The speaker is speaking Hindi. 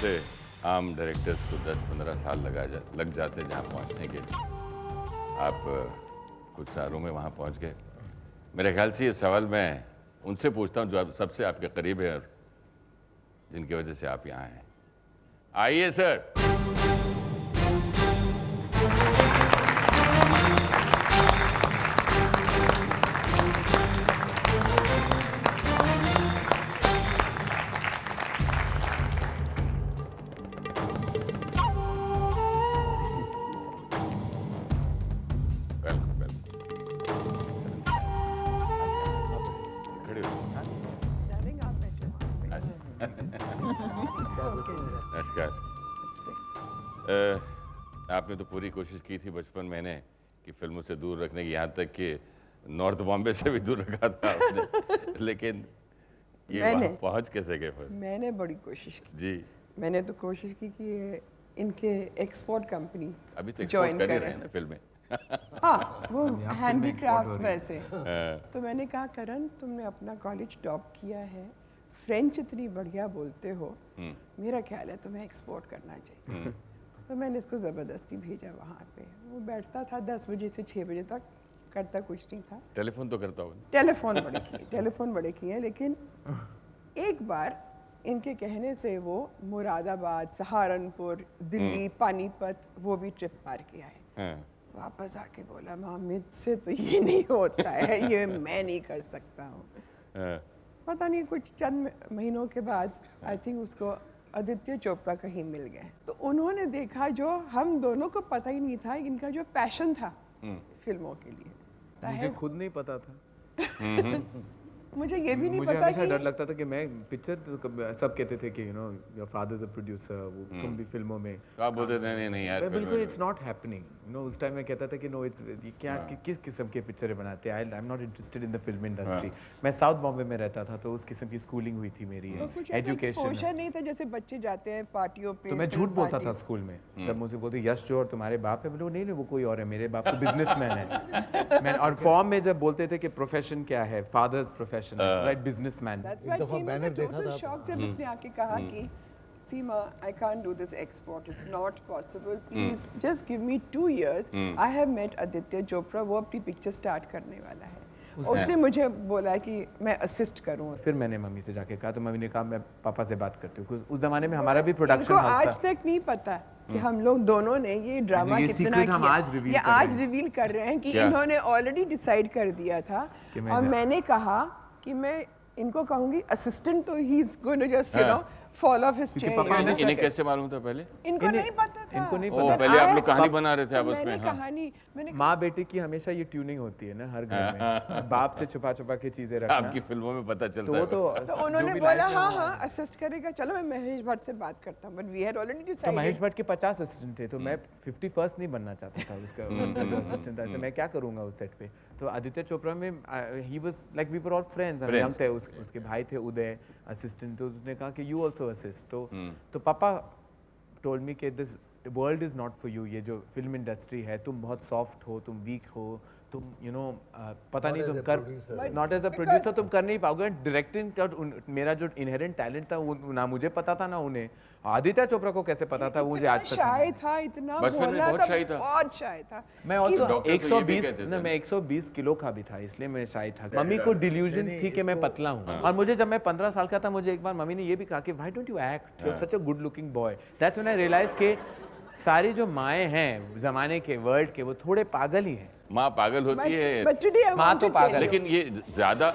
जैसे आम डायरेक्टर्स को 10-15 साल लग जाते जहाँ पहुँचने के लिए, आप कुछ सालों में वहाँ पहुँच गए। मेरे ख्याल से ये सवाल मैं उनसे पूछता हूँ जो सबसे आपके करीब है और जिनकी वजह से आप यहाँ हैं। आइए सर। नमस्कार। आपने तो पूरी कोशिश की थी बचपन मैंने कि फिल्मों से दूर रखने की, यहाँ तक कि नॉर्थ बॉम्बे से भी दूर रखा था आपने, लेकिन ये वहाँ पहुँच कैसे गए फिर? मैंने बड़ी कोशिश की जी। मैंने तो कोशिश की कि इनके एक्सपोर्ट कंपनी अभी तो एक्सपोर्ट कर ही रहे हैं ना फिल्में। हाँ, वो हैंडीक्राफ्ट्स वैसे। तो मैंने कहा करण, तुमने अपना कॉलेज टॉप किया है, फ्रेंच इतनी बढ़िया बोलते हो, मेरा ख्याल है तुम्हें एक्सपोर्ट करना चाहिए। तो मैंने इसको ज़बरदस्ती भेजा वहाँ पे। वो बैठता था 10 बजे से 6 बजे तक, करता कुछ नहीं था। टेलीफोन तो करता होगा? टेलीफोन बड़े किए, लेकिन एक बार इनके कहने से वो मुरादाबाद, सहारनपुर, दिल्ली, पानीपत वो भी ट्रिप मार के आए। वापस आके बोला, माँ मुझसे तो ये नहीं होता है, ये मैं नहीं कर सकता हूँ। पता नहीं कुछ चंद महीनों के बाद आई थिंक उसको आदित्य चोपड़ा कहीं मिल गए, तो उन्होंने देखा जो हम दोनों को पता ही नहीं था, इनका जो पैशन था फिल्मों के लिए। मुझे खुद नहीं पता था। मुझे ये भी नहीं मुझे पता हमेशा कि डर लगता था कि मैं पिक्चर, सब कहते थे कि you know your father is a producer, वो तुम भी फिल्मों में। आप बोलते थे नहीं यार, बिल्कुल it's not happening. You know उस टाइम मैं कहता था कि नो इट्स क्या किस किस्म के पिक्चरें बनाते हैं, I am not interested in the film industry. मैं साउथ बॉम्बे में रहता था तो उस किस्म की स्कूलिंग हुई थी मेरी, एजुकेशन नहीं था जैसे बच्चे जाते हैं पार्टियों पे। तो मैं झूठ बोलता था स्कूल में, जब मुझे बोलते यश जो और तुम्हारे बाप है, बोले नहीं वो कोई और है, मेरे बाप तो बिजनेसमैन है। मैं और फॉर्म में जब बोलते थे कि प्रोफेशन क्या है, father's profession, right, businessman. That's why he was a total shock जब इसने आके कहा कि सीमा, I can't do this export, it's not possible, please just give me 2 years. I have met Aditya Chopra, वो अपनी पिक्चर स्टार्ट करने वाला है। उसने मुझे बोला कि मैं असिस्ट करूँ। फिर मैंने मम्मी से जाके कहा, तो मम्मी ने कहा मैं पापा से बात करती हूँ। उस जमाने में हमारा भी प्रोडक्शन हाउस था। आज तक नहीं पता कि हम लोग दोनों ने ये ड्रामा कितना किया। ये आज रिवील कर रहे हैं कि इन्होंने ऑलरेडी डिसाइड कर दिया था, और मैंने कहा कि मैं इनको कहूंगी असिस्टेंट, तो he is going to just you know fall off his chair. इन्हें कैसे मालूम था पहले? इनको नहीं पता था। इनको नहीं पता। पहले आप लोग कहानी बना रहे थे आपस में। कहानी माँ बेटे की हमेशा ये ट्यूनिंग होती है ना हर घर में, बाप से छुपा छुपा के चीजें रखना। आपकी फिल्मों में पता चलता है। तो उन्होंने बोला हाँ असिस्ट करेगा, चलो मैं महेश भट्ट से बात करता हूँ, but we had already decided. तो महेश भट्ट के 50 असिस्टेंट थे, तो मैं 51st नहीं बनना चाहता था उसका जो असिस्टेंट था। ऐसे मैं क्या करूंगा उस सेट पे। तो आदित्य चोपड़ा में he was like we were all friends, हम यंग थे। उसके भाई थे उदय असिस्टेंट, तो उसने कहा कि यू आल्सो असिस्ट। तो पापा टोल्ड मी कि this world is not for you. ये जो फिल्म इंडस्ट्री है, तुम बहुत सॉफ्ट हो, तुम वीक हो, तुम यू नो पता नहीं तुम कर, नॉट एज अ प्रोड्यूसर तुम कर नहीं पाओगे। डायरेक्टिंग का मेरा जो इनहेरेंट टैलेंट था वो ना मुझे पता था ना उन्हें। आदित्य चोपड़ा को कैसे पता था, वो मुझे आज तक शाय था, इतना बहुत शाय था। मैं ऑल्सो 120 ना, मैं 120 किलो का भी था, इसलिए मैं शाय था। मम्मी को डिल्यूजन्स थी कि मैं पतला हूँ। और मुझे जब मैं 15 साल का था, मुझे एक बार मम्मी ने ये भी कहा कि why don't you act, you are such a good looking boy. That's when I realise के सारी जो माएँ हैं जमाने के, वर्ल्ड के, वो थोड़े पागल ही हैं। माँ पागल होती है, माँ तो पागल, लेकिन ये ज्यादा